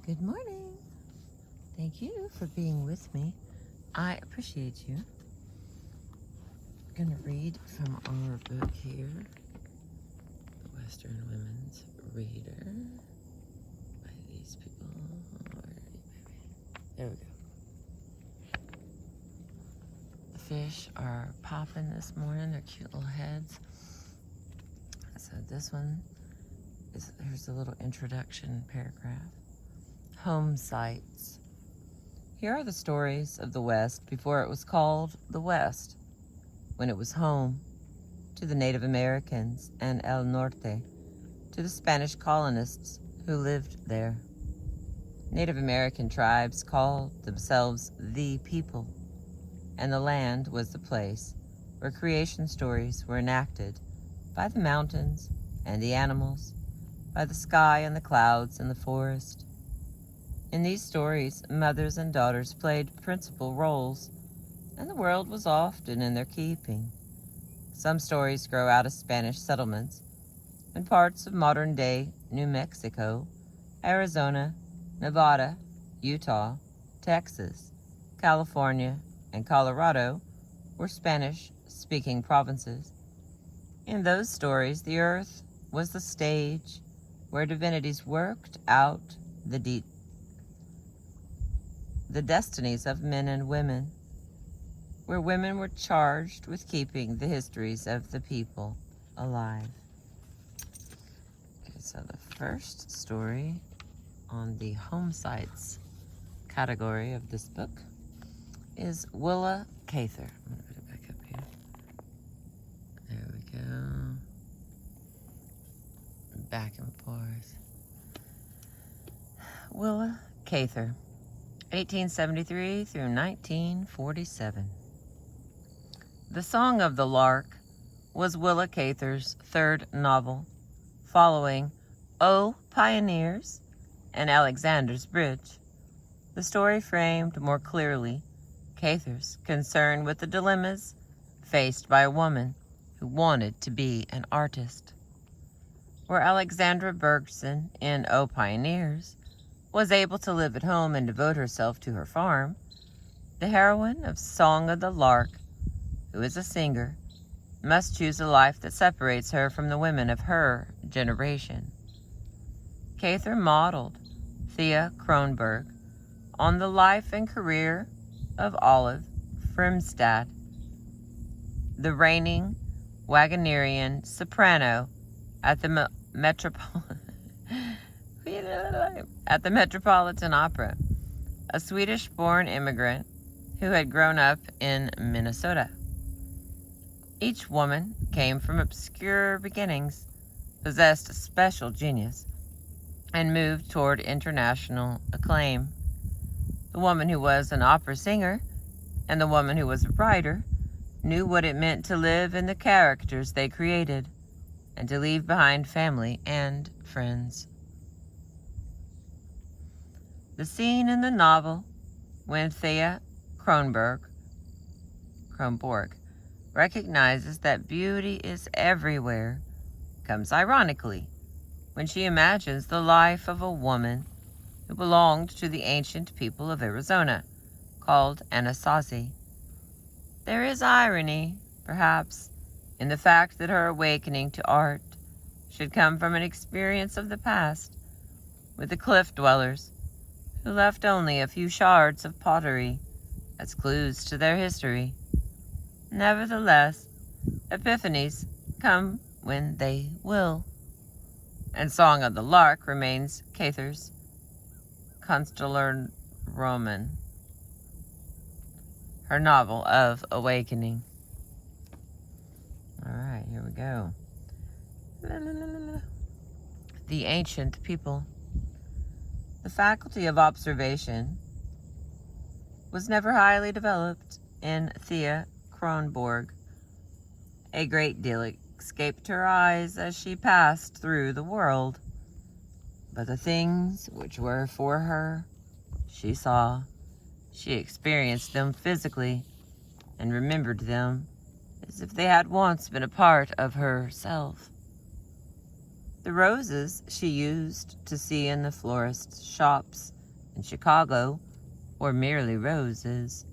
Good morning. Thank you for being with me. I appreciate you. I'm going to read from our book here, The Western Women's Reader, by these people. There we go. The fish are popping this morning. They're cute little heads. So this one is, here's a little introduction paragraph. Homesites. Here are the stories of the West before it was called the West, when it was home to the Native Americans and El Norte, to the Spanish colonists who lived there. Native American tribes called themselves the people, and the land was the place where creation stories were enacted by the mountains and the animals, by the sky and the clouds and the forest. In these stories, mothers and daughters played principal roles, and the world was often in their keeping. Some stories grow out of Spanish settlements in parts of modern-day New Mexico, Arizona, Nevada, Utah, Texas, California, and Colorado were Spanish-speaking provinces. In those stories, the earth was the stage where divinities worked out the destinies of men and women, where women were charged with keeping the histories of the people alive. Okay, so the first story on the Homesites category of this book is Willa, Cather. I'm going to put it back up here. There we go. Back and forth. Willa, Cather. 1873 through 1947. The Song of the Lark was Willa Cather's third novel, following O Pioneers and Alexander's Bridge. The story framed more clearly Cather's concern with the dilemmas faced by a woman who wanted to be an artist. Where Alexandra Bergson in O Pioneers was able to live at home and devote herself to her farm, the heroine of Song of the Lark, who is a singer, must choose a life that separates her from the women of her generation. Cather modeled Thea Kronberg on the life and career of Olive Frimstad, the reigning Wagnerian soprano at the Metropolitan Opera, a Swedish-born immigrant who had grown up in Minnesota. Each woman came from obscure beginnings, possessed a special genius, and moved toward international acclaim. The woman who was an opera singer and the woman who was a writer knew what it meant to live in the characters they created and to leave behind family and friends. The scene in the novel when Thea Kronborg recognizes that beauty is everywhere comes ironically when she imagines the life of a woman who belonged to the ancient people of Arizona, called Anasazi. There is irony, perhaps, in the fact that her awakening to art should come from an experience of the past with the cliff dwellers, who left only a few shards of pottery as clues to their history. Nevertheless, epiphanies come when they will, and Song of the Lark remains Cather's constellar roman, her novel of awakening. All right, here we go. The ancient people. The faculty of observation was never highly developed in Thea Kronborg. A great deal escaped her eyes as she passed through the world, but the things which were for her, she saw. She experienced them physically and remembered them as if they had once been a part of herself. The roses she used to see in the florist's shops in Chicago were merely roses.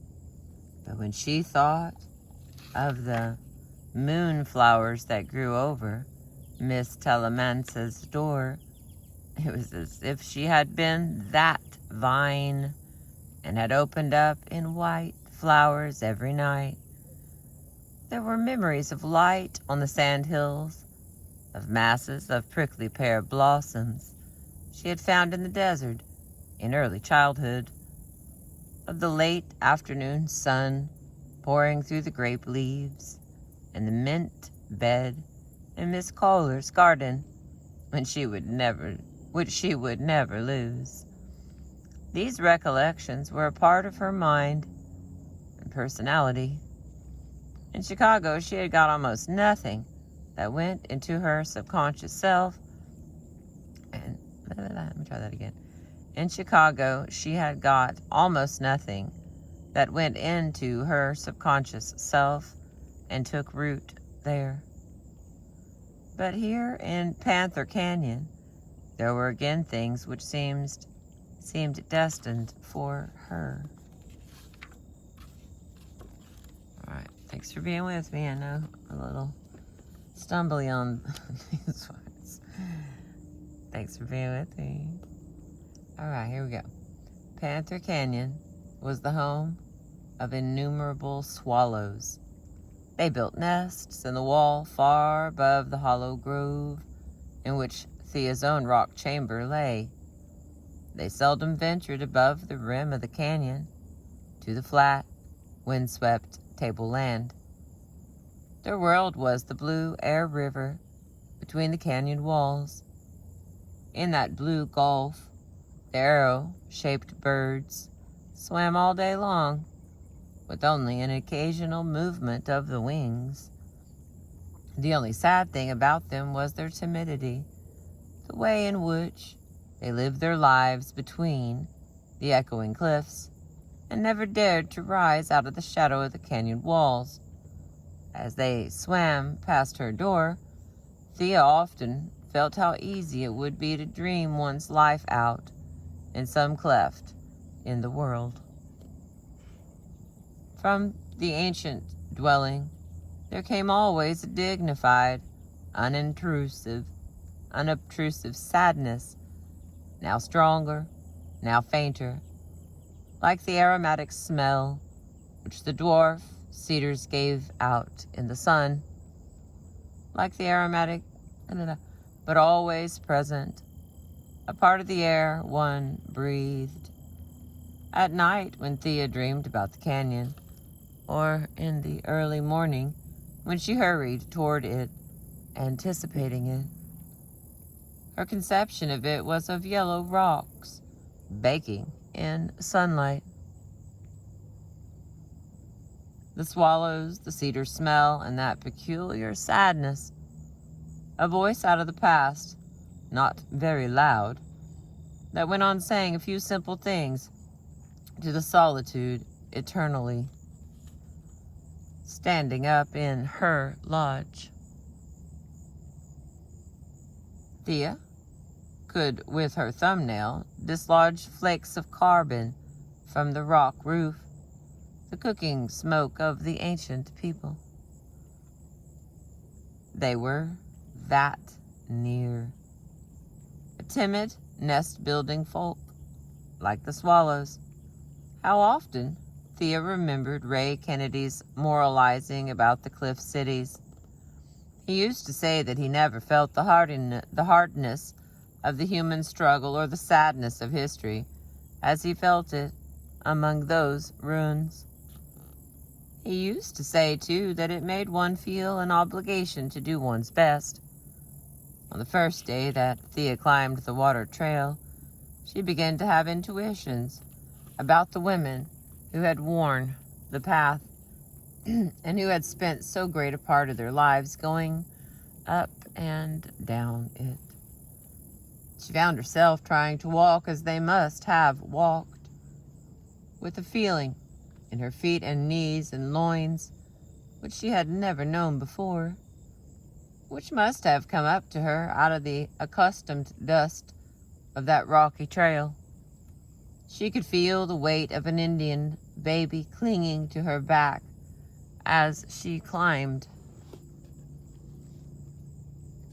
But when she thought of the moonflowers that grew over Miss Telemance's door, it was as if she had been that vine and had opened up in white flowers every night. There were memories of light on the sandhills, of masses of prickly pear blossoms she had found in the desert in early childhood, of the late afternoon sun pouring through the grape leaves and the mint bed in Miss Kohler's garden, which she would never lose. These recollections were a part of her mind and personality. In Chicago, she had got almost nothing that went into her subconscious self. And let me try that again. In Chicago, she had got almost nothing that went into her subconscious self and took root there. But here in Panther Canyon, there were again things which seemed destined for her. All right, thanks for being with me. I know a little stumbly on these words. Thanks for being with me. All right, here we go. Panther Canyon was the home of innumerable swallows. They built nests in the wall far above the hollow grove in which Thea's own rock chamber lay. They seldom ventured above the rim of the canyon to the flat, windswept tableland. Their world was the blue air river between the canyon walls. In that blue gulf, the arrow-shaped birds swam all day long, with only an occasional movement of the wings. The only sad thing about them was their timidity, the way in which they lived their lives between the echoing cliffs and never dared to rise out of the shadow of the canyon walls. As they swam past her door, Thea often felt how easy it would be to dream one's life out in some cleft in the world. From the ancient dwelling, there came always a dignified, unobtrusive sadness, now stronger, now fainter, like the aromatic smell which the dwarf cedars gave out in the sun, like the aromatic, but always present, a part of the air one breathed. At night, when Thea dreamed about the canyon, or in the early morning when she hurried toward it, anticipating it, her conception of it was of yellow rocks baking in sunlight. The swallows, the cedar smell, and that peculiar sadness. A voice out of the past, not very loud, that went on saying a few simple things to the solitude eternally, standing up in her lodge. Thea could, with her thumbnail, dislodge flakes of carbon from the rock roof, the cooking smoke of the ancient people. They were that near. A timid, nest-building folk, like the swallows. How often Thea remembered Ray Kennedy's moralizing about the cliff cities. He used to say that he never felt the hardness of the human struggle or the sadness of history as he felt it among those ruins. He used to say, too, that it made one feel an obligation to do one's best. On the first day that Thea climbed the water trail, she began to have intuitions about the women who had worn the path and who had spent so great a part of their lives going up and down it. She found herself trying to walk as they must have walked, with a feeling in her feet and knees and loins which she had never known before. which must have come up to her out of the accustomed dust of that rocky trail. She could feel the weight of an Indian baby clinging to her back as she climbed.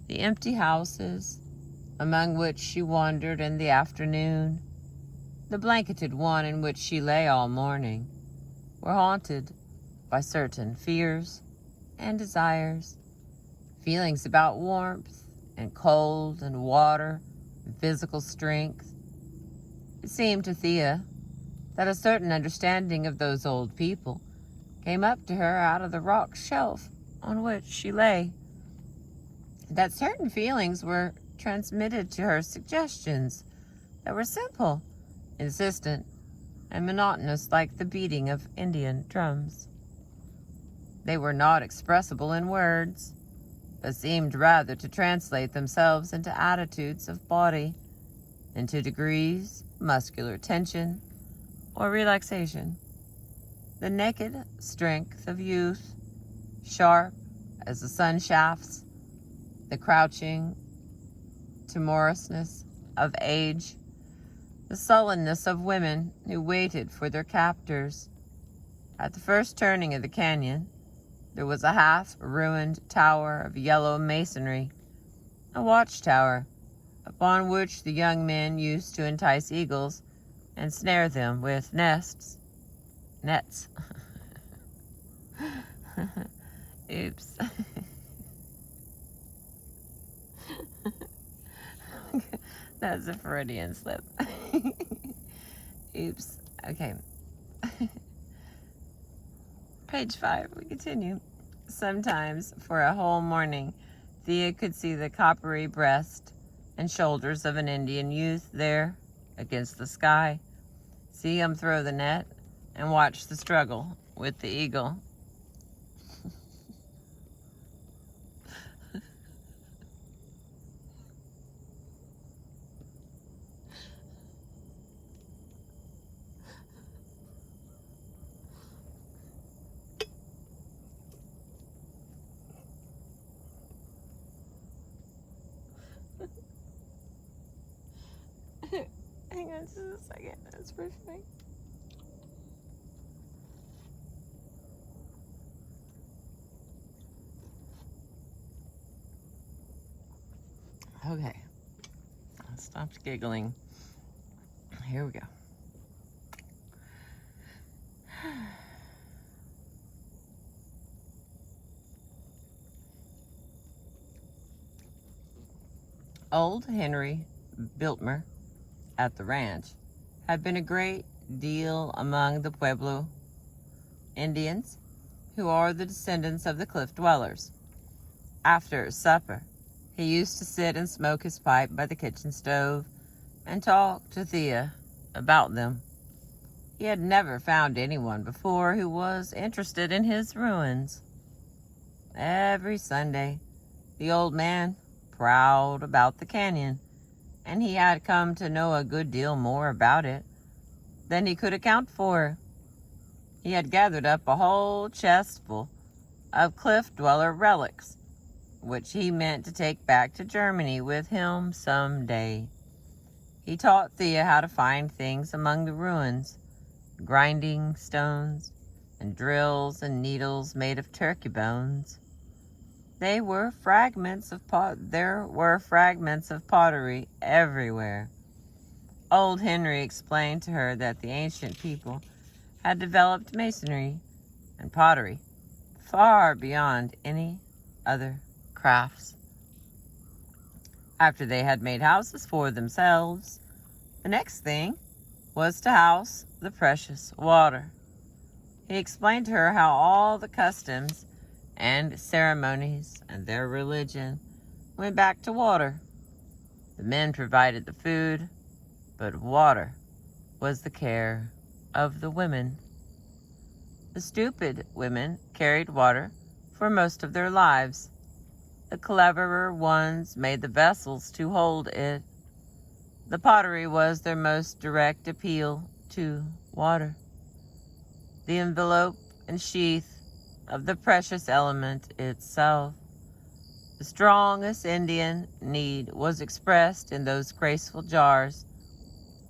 The empty houses among which she wandered in the afternoon, the blanketed one in which she lay all morning, were haunted by certain fears and desires, feelings about warmth and cold and water and physical strength. It seemed to Thea that a certain understanding of those old people came up to her out of the rock shelf on which she lay, that certain feelings were transmitted to her suggestions that were simple, insistent, and monotonous like the beating of Indian drums. They were not expressible in words, but seemed rather to translate themselves into attitudes of body, into degrees, muscular tension, or relaxation. The naked strength of youth, sharp as the sun shafts, the crouching timorousness of age, the sullenness of women who waited for their captors. At the first turning of the canyon, there was a half-ruined tower of yellow masonry, a watchtower, upon which the young men used to entice eagles and snare them with nets. Oops. That's a Freudian slip. Oops. Okay. Page 5, we continue. Sometimes, for a whole morning, Thea could see the coppery breast and shoulders of an Indian youth there against the sky, see him throw the net, and watch the struggle with the eagle. Hang on just a second, that's perfect. Okay, I stopped giggling. Here we go. Old Henry Biltmer at the ranch had been a great deal among the Pueblo Indians, who are the descendants of the cliff dwellers. After supper, he used to sit and smoke his pipe by the kitchen stove and talk to Thea about them. He had never found anyone before who was interested in his ruins. Every Sunday, the old man prowled about the canyon, and he had come to know a good deal more about it than he could account for. He had gathered up a whole chestful of cliff dweller relics, which he meant to take back to Germany with him some day. He taught Thea how to find things among the ruins, grinding stones, and drills and needles made of turkey bones. There were fragments of pottery everywhere. Old Henry explained to her that the ancient people had developed masonry and pottery far beyond any other crafts. After they had made houses for themselves, the next thing was to house the precious water. He explained to her how all the customs and ceremonies and their religion went back to water. The men provided the food, but water was the care of the women. The stupid women carried water for most of their lives. The cleverer ones made the vessels to hold it. The pottery was their most direct appeal to water. The envelope and sheath of the precious element itself. The strongest Indian need was expressed in those graceful jars,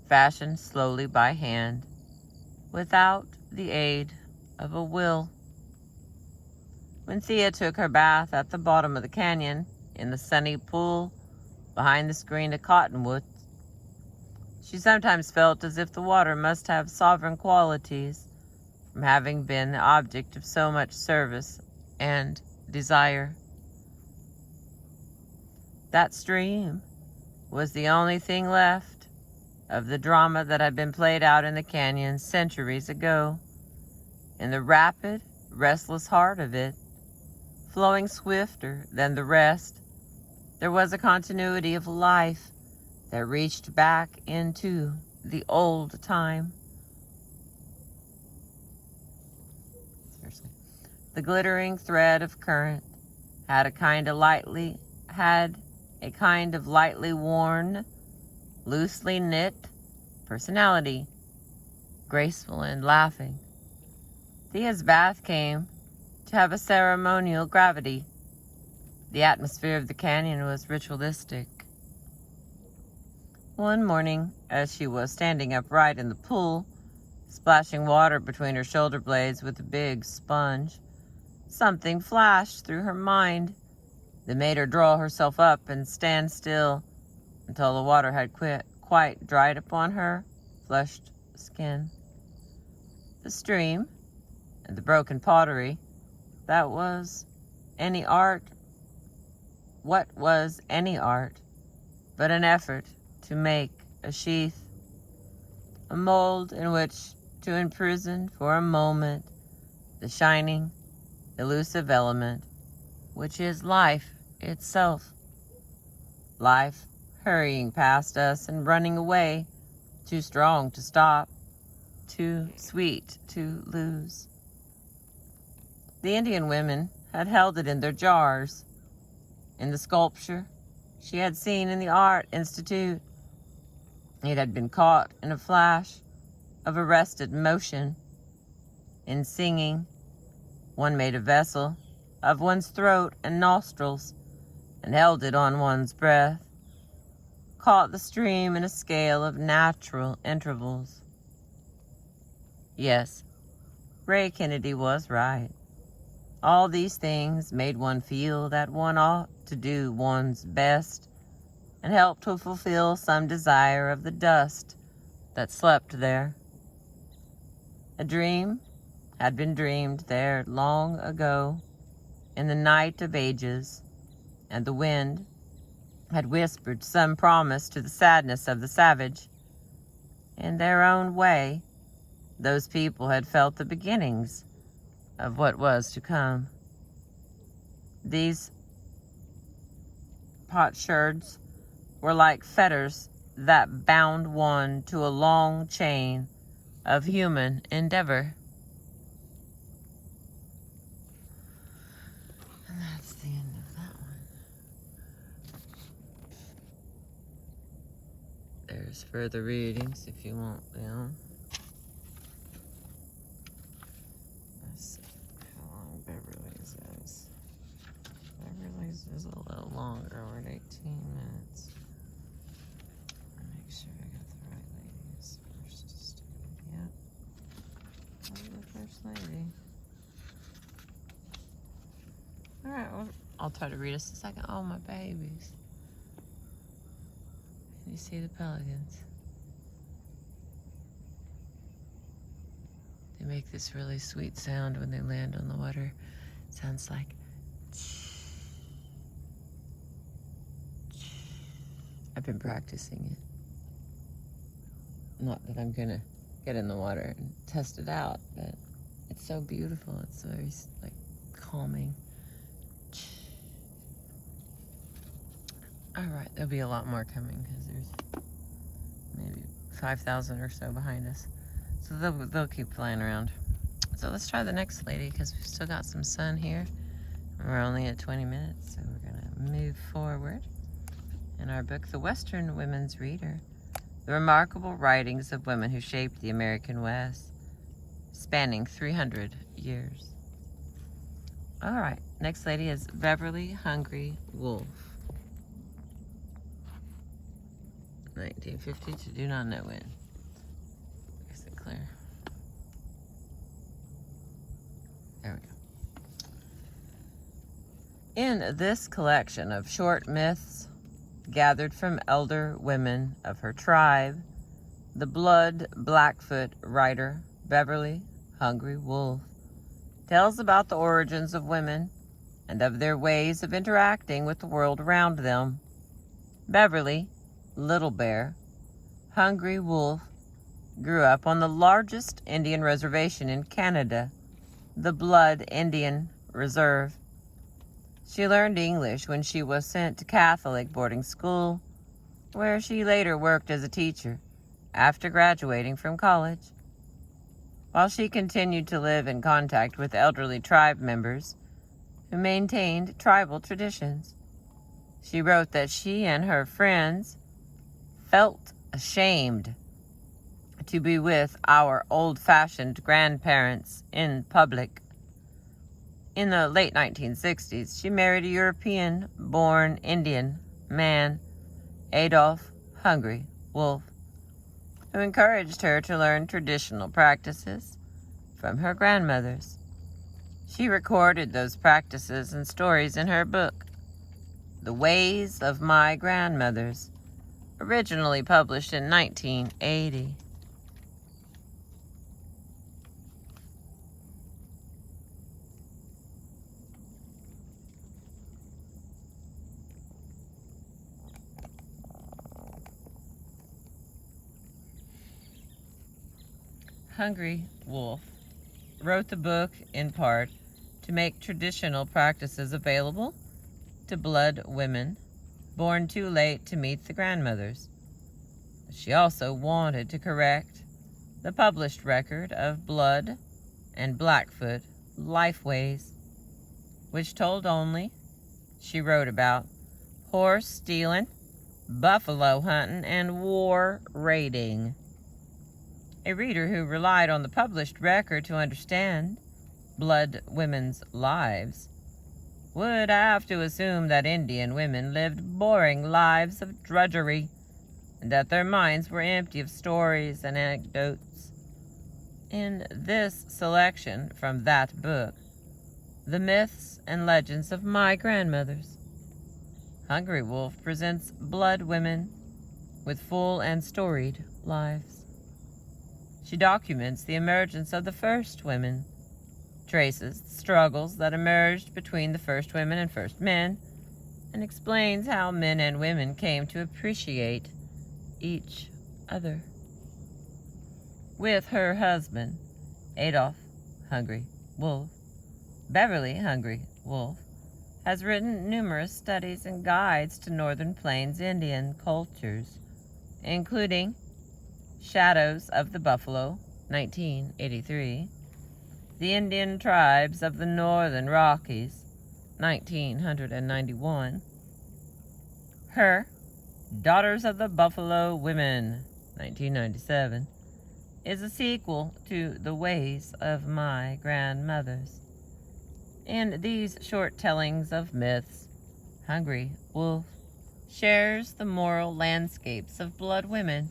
fashioned slowly by hand, without the aid of a will. When Thea took her bath at the bottom of the canyon, in the sunny pool behind the screen of cottonwoods, she sometimes felt as if the water must have sovereign qualities from having been the object of so much service and desire. That stream was the only thing left of the drama that had been played out in the canyon centuries ago. In the rapid, restless heart of it, flowing swifter than the rest, there was a continuity of life that reached back into the old time. Seriously. The glittering thread of current had a kind of lightly worn, loosely knit personality, graceful and laughing. Thea's bath came to have a ceremonial gravity. The atmosphere of the canyon was ritualistic. One morning, as she was standing upright in the pool, splashing water between her shoulder blades with a big sponge, something flashed through her mind that made her draw herself up and stand still until the water had quite dried upon her flushed skin. The stream and the broken pottery, what was any art but an effort to make a sheath, a mold in which to imprison for a moment the shining, elusive element which is life itself. Life hurrying past us and running away, too strong to stop, too sweet to lose. The Indian women had held it in their jars. In the sculpture she had seen in the Art Institute, it had been caught in a flash of arrested motion. In singing, one made a vessel of one's throat and nostrils and held it on one's breath, caught the stream in a scale of natural intervals. Yes, Ray Kennedy was right. All these things made one feel that one ought to do one's best and help to fulfill some desire of the dust that slept there. A dream had been dreamed there long ago in the night of ages, and the wind had whispered some promise to the sadness of the savage. In their own way, those people had felt the beginnings of what was to come. These potsherds were like fetters that bound one to a long chain of human endeavor. And that's the end of that one. There's further readings if you want them. Let's see how long Beverly's is. Beverly's is a little longer. We're at 18 minutes. Make sure I got the right ladies first. Yep. The first lady. Alright, well, I'll try to read us a second. Oh, my babies. Can you see the pelicans? They make this really sweet sound when they land on the water. It sounds like I've been practicing it. Not that I'm gonna get in the water and test it out, but it's so beautiful. It's very like calming. All right, there'll be a lot more coming because there's maybe 5,000 or so behind us. So they'll keep flying around. So let's try the next lady because we've still got some sun here. We're only at 20 minutes, so we're gonna move forward. In our book, The Western Women's Reader, the remarkable writings of women who shaped the American West, spanning 300 years. All right, next lady is Beverly Hungry Wolf. 1950 to do not know when. Is it clear? There we go. In this collection of short myths gathered from elder women of her tribe, the Blood Blackfoot writer Beverly Hungry Wolf tells about the origins of women and of their ways of interacting with the world around them. Beverly, Little Bear, Hungry Wolf, grew up on the largest Indian reservation in Canada, the Blood Indian Reserve. She learned English when she was sent to Catholic boarding school, where she later worked as a teacher after graduating from college. While she continued to live in contact with elderly tribe members who maintained tribal traditions, she wrote that she and her friends felt ashamed to be with our old-fashioned grandparents in public. In the late 1960s, she married a European-born Indian man, Adolph Hungry Wolf, who encouraged her to learn traditional practices from her grandmothers. She recorded those practices and stories in her book, The Ways of My Grandmothers, originally published in 1980. Hungry Wolf wrote the book in part to make traditional practices available to blood women born too late to meet the grandmothers. She also wanted to correct the published record of Blood and Blackfoot lifeways, which told only, she wrote about, horse stealing, buffalo hunting, and war raiding. A reader who relied on the published record to understand blood women's lives would have to assume that Indian women lived boring lives of drudgery and that their minds were empty of stories and anecdotes. In this selection from that book, The Myths and Legends of My Grandmothers, Hungry Wolf presents blood women with full and storied lives. She documents the emergence of the first women, traces the struggles that emerged between the first women and first men, and explains how men and women came to appreciate each other. With her husband, Adolph Hungry Wolf, Beverly Hungry Wolf has written numerous studies and guides to Northern Plains Indian cultures, including Shadows of the Buffalo, 1983, The Indian Tribes of the Northern Rockies, 1991, her Daughters of the Buffalo Women, 1997, is a sequel to The Ways of My Grandmothers. In these short tellings of myths, Hungry Wolf shares the moral landscapes of blood women,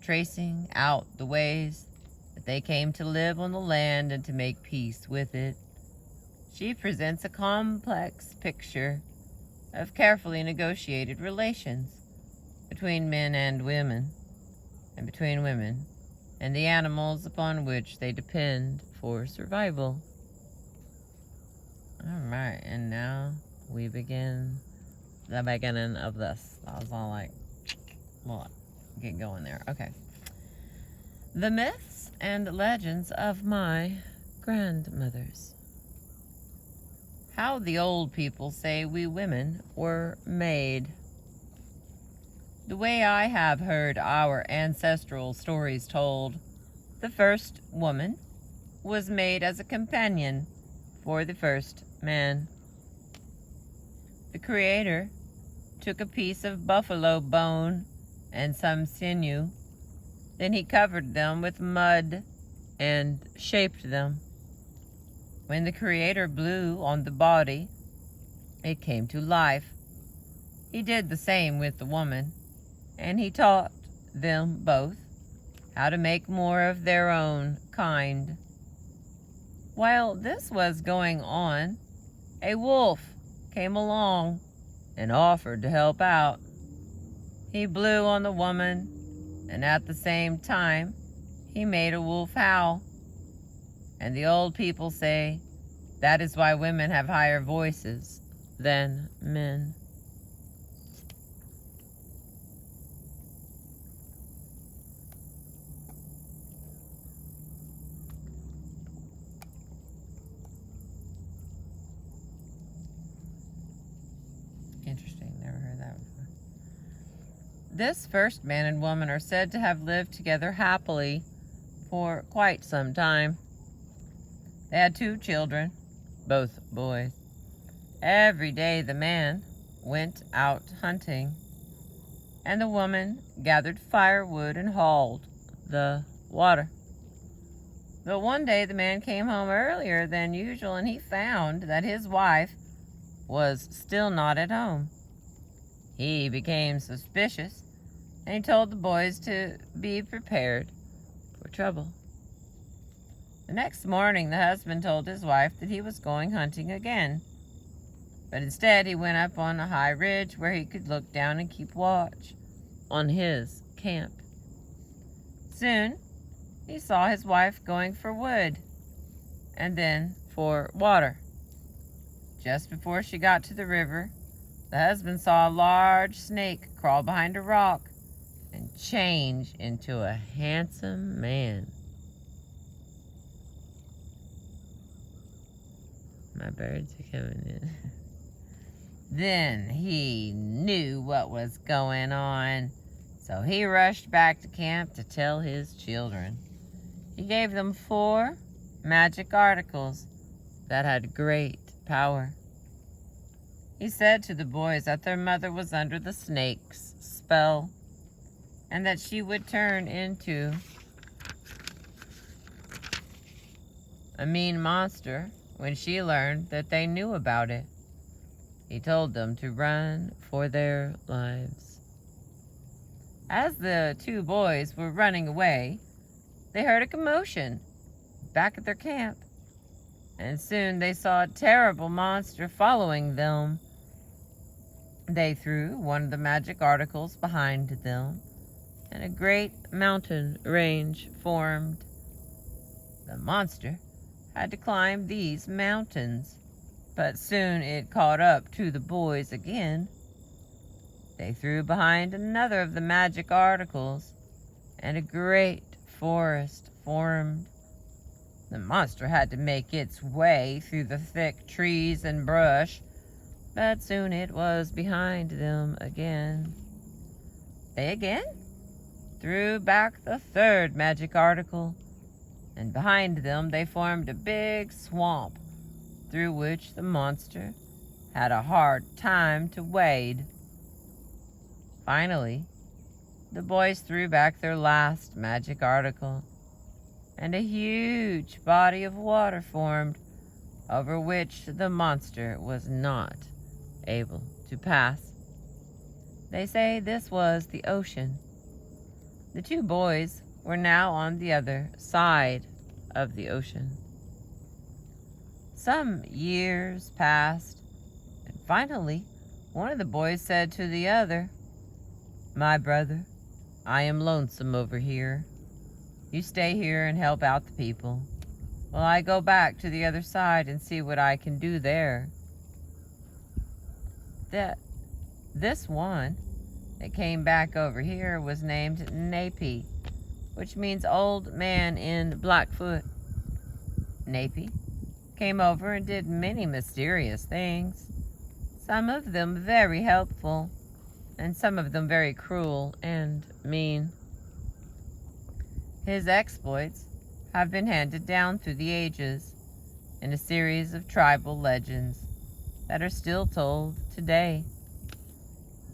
tracing out the ways that they came to live on the land and to make peace with it. She presents a complex picture of carefully negotiated relations between men and women, and between women and the animals upon which they depend for survival. Alright, and now we begin the beginning of this. I was all like, what? Get going there. Okay. The Myths and Legends of My Grandmothers. How the old people say we women were made. The way I have heard our ancestral stories told, the first woman was made as a companion for the first man. The Creator took a piece of buffalo bone and some sinew. Then he covered them with mud and shaped them. When the Creator blew on the body, it came to life. He did the same with the woman, and he taught them both how to make more of their own kind. While this was going on, a wolf came along and offered to help out. He blew on the woman, and at the same time, he made a wolf howl. And the old people say that is why women have higher voices than men. Interesting, never heard that before. This first man and woman are said to have lived together happily for quite some time. They had 2 children, both boys. Every day the man went out hunting, and the woman gathered firewood and hauled the water. But one day the man came home earlier than usual, and he found that his wife was still not at home. He became suspicious, and he told the boys to be prepared for trouble. The next morning, the husband told his wife that he was going hunting again. But instead, he went up on a high ridge where he could look down and keep watch on his camp. Soon, he saw his wife going for wood and then for water. Just before she got to the river, the husband saw a large snake crawl behind a rock and change into a handsome man. My birds are coming in. Then he knew what was going on, so he rushed back to camp to tell his children. He gave them 4 magic articles that had great power. He said to the boys that their mother was under the snake's spell, and that she would turn into a mean monster when she learned that they knew about it. He told them to run for their lives. As the 2 boys were running away, they heard a commotion back at their camp, and soon they saw a terrible monster following them. They threw one of the magic articles behind them, and a great mountain range formed. The monster had to climb these mountains, but soon it caught up to the boys again. They threw behind another of the magic articles, and a great forest formed. The monster had to make its way through the thick trees and brush, but soon it was behind them again. They again threw back the 3rd magic article, and behind them they formed a big swamp through which the monster had a hard time to wade. Finally, the boys threw back their last magic article, and a huge body of water formed over which the monster was not able to pass. They say this was the ocean. The 2 boys were now on the other side of the ocean. Some years passed, and finally, one of the boys said to the other, "My brother, I am lonesome over here. You stay here and help out the people, while I go back to the other side and see what I can do there." This one that came back over here was named Napi, which means old man in Blackfoot. Napi came over and did many mysterious things, some of them very helpful, and some of them very cruel and mean. His exploits have been handed down through the ages in a series of tribal legends that are still told today.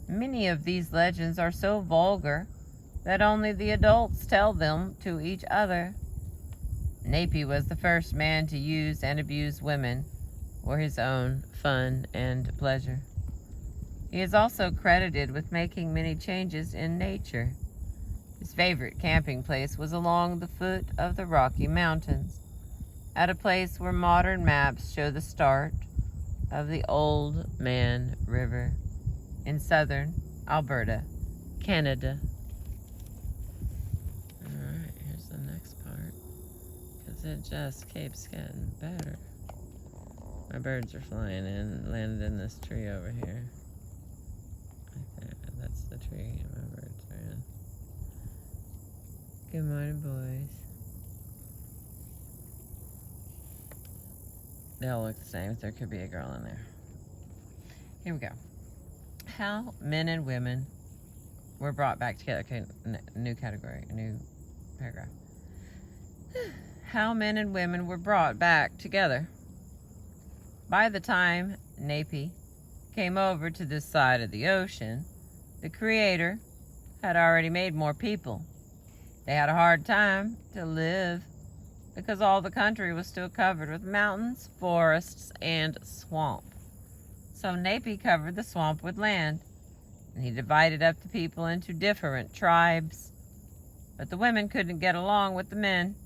Many of these legends are so vulgar that only the adults tell them to each other. Napi was the first man to use and abuse women for his own fun and pleasure. He is also credited with making many changes in nature. His favorite camping place was along the foot of the Rocky Mountains, at a place where modern maps show the start of the Old Man River in southern Alberta, Canada. Alright, here's the next part, because it just keeps getting better. My birds are flying in and landed in this tree over here. Right there, that's the tree my birds are in. Good morning, boys. They all look the same. There could be a girl in there. Here we go. How men and women were brought back together. Okay, new category, a new paragraph. How men and women were brought back together. By the time Napi came over to this side of the ocean, the Creator had already made more people. They had a hard time to live because all the country was still covered with mountains, forests, and swamp. So Napi covered the swamp with land, and he divided up the people into different tribes. But the women couldn't get along with the men,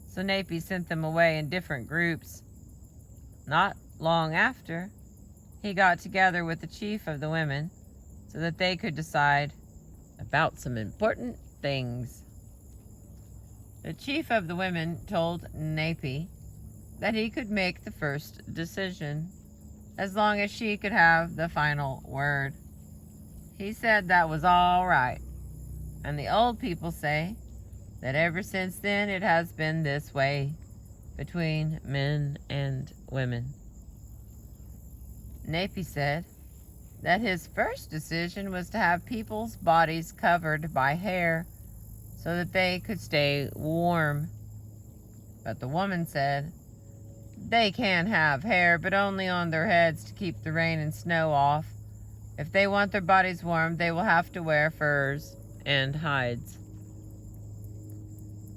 so Napi sent them away in different groups. Not long after, he got together with the chief of the women so that they could decide about some important things. The chief of the women told Napi that he could make the first decision as long as she could have the final word. He said that was all right, and the old people say that ever since then it has been this way between men and women. Napi said that his first decision was to have people's bodies covered by hair so that they could stay warm. But the woman said they can have hair, but only on their heads to keep the rain and snow off. If they want their bodies warm, they will have to wear furs and hides.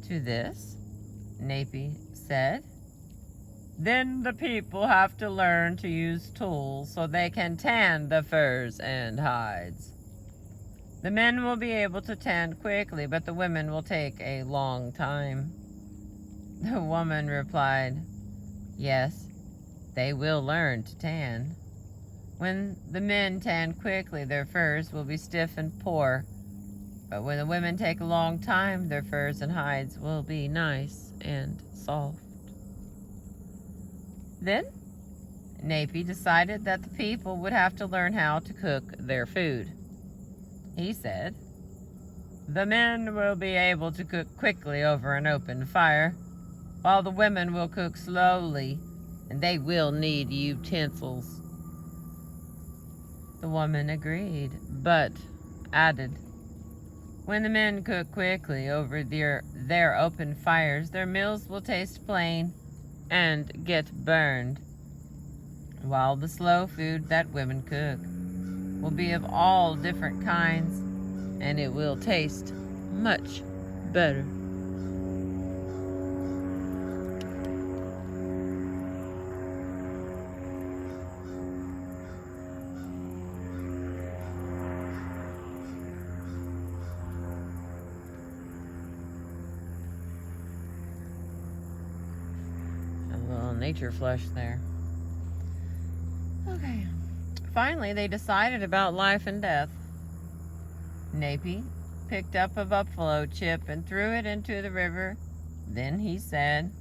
To this, Napi said, then the people have to learn to use tools so they can tan the furs and hides. The men will be able to tan quickly, but the women will take a long time. The woman replied, yes, they will learn to tan. When the men tan quickly, their furs will be stiff and poor. But when the women take a long time, their furs and hides will be nice and soft. Then, Napi decided that the people would have to learn how to cook their food. He said, the men will be able to cook quickly over an open fire, while the women will cook slowly, and they will need utensils. The woman agreed, but added, when the men cook quickly over their open fires, their meals will taste plain and get burned, while the slow food that women cook will be of all different kinds, and it will taste much better. A little nature flush there. Okay. Finally, they decided about life and death. Napi picked up a buffalo chip and threw it into the river. Then he said,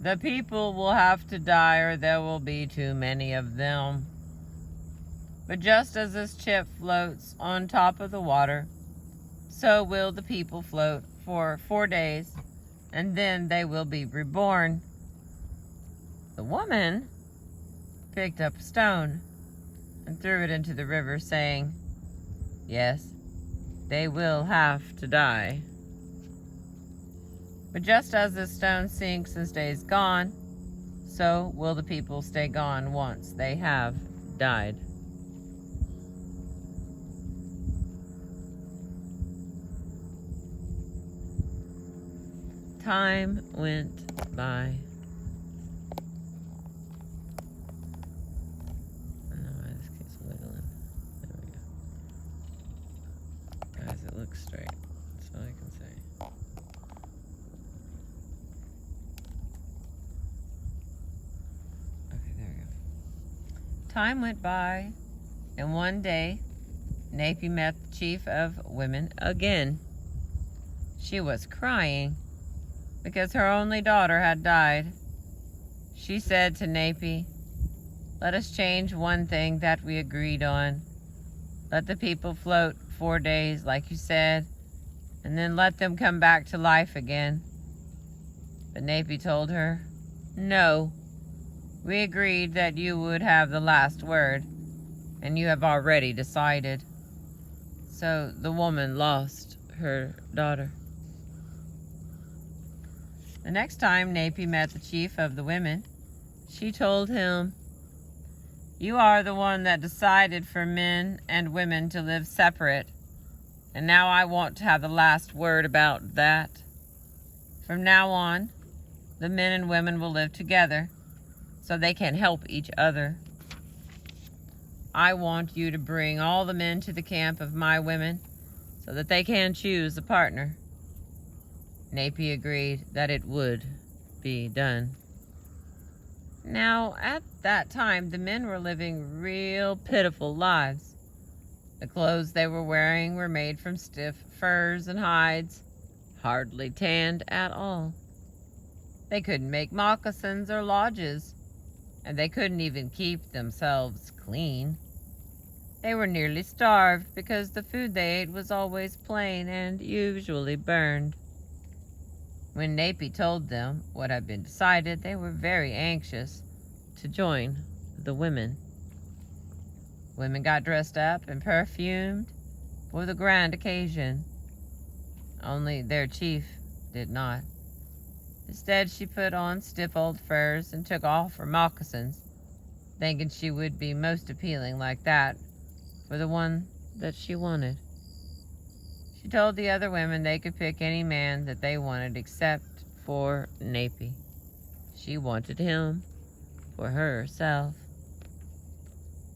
the people will have to die or there will be too many of them. But just as this chip floats on top of the water, so will the people float for 4 days, and then they will be reborn. The woman picked up a stone and threw it into the river, saying, yes, they will have to die. But just as the stone sinks and stays gone, so will the people stay gone once they have died. Time went by. I don't know why this keeps wiggling. There we go. Guys, it looks straight. That's all I can say. Okay, there we go. Time went by, and one day, Napi met the chief of women again. She was crying because her only daughter had died. She said to Napi, "Let us change one thing that we agreed on. Let the people float 4 days, like you said, and then let them come back to life again." But Napi told her, "No, we agreed that you would have the last word, and you have already decided." So the woman lost her daughter. The next time Napi met the chief of the women, she told him, "You are the one that decided for men and women to live separate, and now I want to have the last word about that. From now on, the men and women will live together so they can help each other. I want you to bring all the men to the camp of my women so that they can choose a partner." Napi agreed that it would be done. Now, at that time, the men were living real pitiful lives. The clothes they were wearing were made from stiff furs and hides, hardly tanned at all. They couldn't make moccasins or lodges, and they couldn't even keep themselves clean. They were nearly starved because the food they ate was always plain and usually burned. When Napi told them what had been decided, they were very anxious to join the women. Women got dressed up and perfumed for the grand occasion. Only their chief did not. Instead, she put on stiff old furs and took off her moccasins, thinking she would be most appealing like that for the one that she wanted. She told the other women they could pick any man that they wanted except for Napi. She wanted him for herself.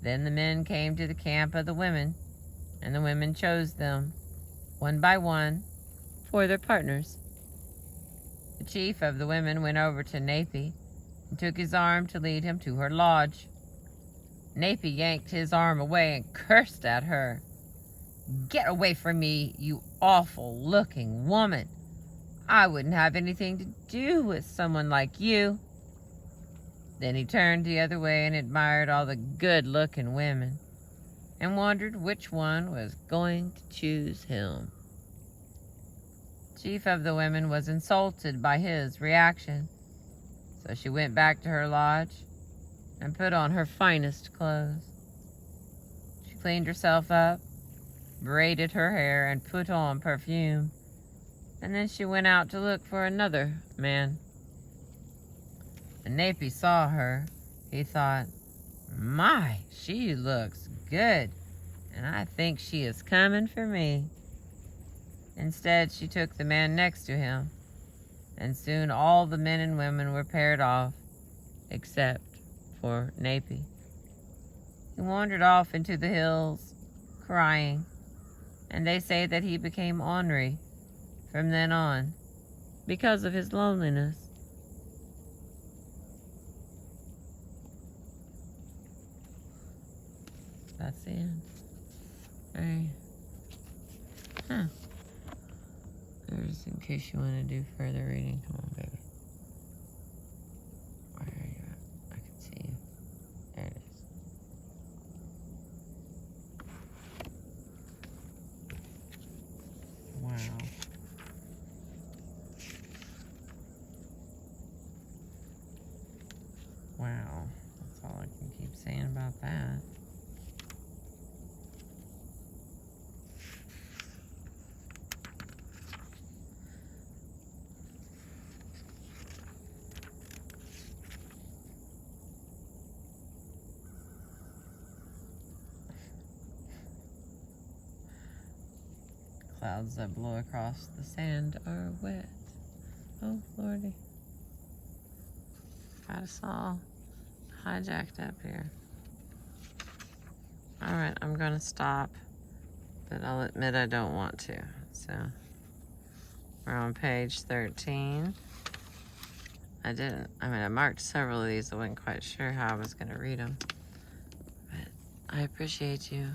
Then the men came to the camp of the women, and the women chose them, one by one, for their partners. The chief of the women went over to Napi and took his arm to lead him to her lodge. Napi yanked his arm away and cursed at her. "Get away from me, you awful-looking woman. I wouldn't have anything to do with someone like you." Then he turned the other way and admired all the good-looking women and wondered which one was going to choose him. The chief of the women was insulted by his reaction, so she went back to her lodge and put on her finest clothes. She cleaned herself up, braided her hair, and put on perfume, and then she went out to look for another man. When Napi saw her, he thought, "My, she looks good, and I think she is coming for me." Instead, she took the man next to him, and soon all the men and women were paired off, except for Napi. He wandered off into the hills, crying, and they say that he became ornery from then on because of his loneliness. That's the end. Alright. There's, in case you want to do further reading. Come on, baby. Where are you at? I can see you. There it is. Wow. Wow. That's all I can keep saying about that. Clouds that blow across the sand are wet. Oh, Lordy. Got us all hijacked up here. Alright, I'm gonna stop, but I'll admit I don't want to. So, we're on page 13. I marked several of these. I wasn't quite sure how I was gonna read them. But I appreciate you.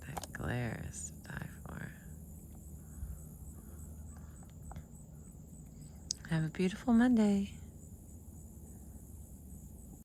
That glare is to die for. Have a beautiful Monday.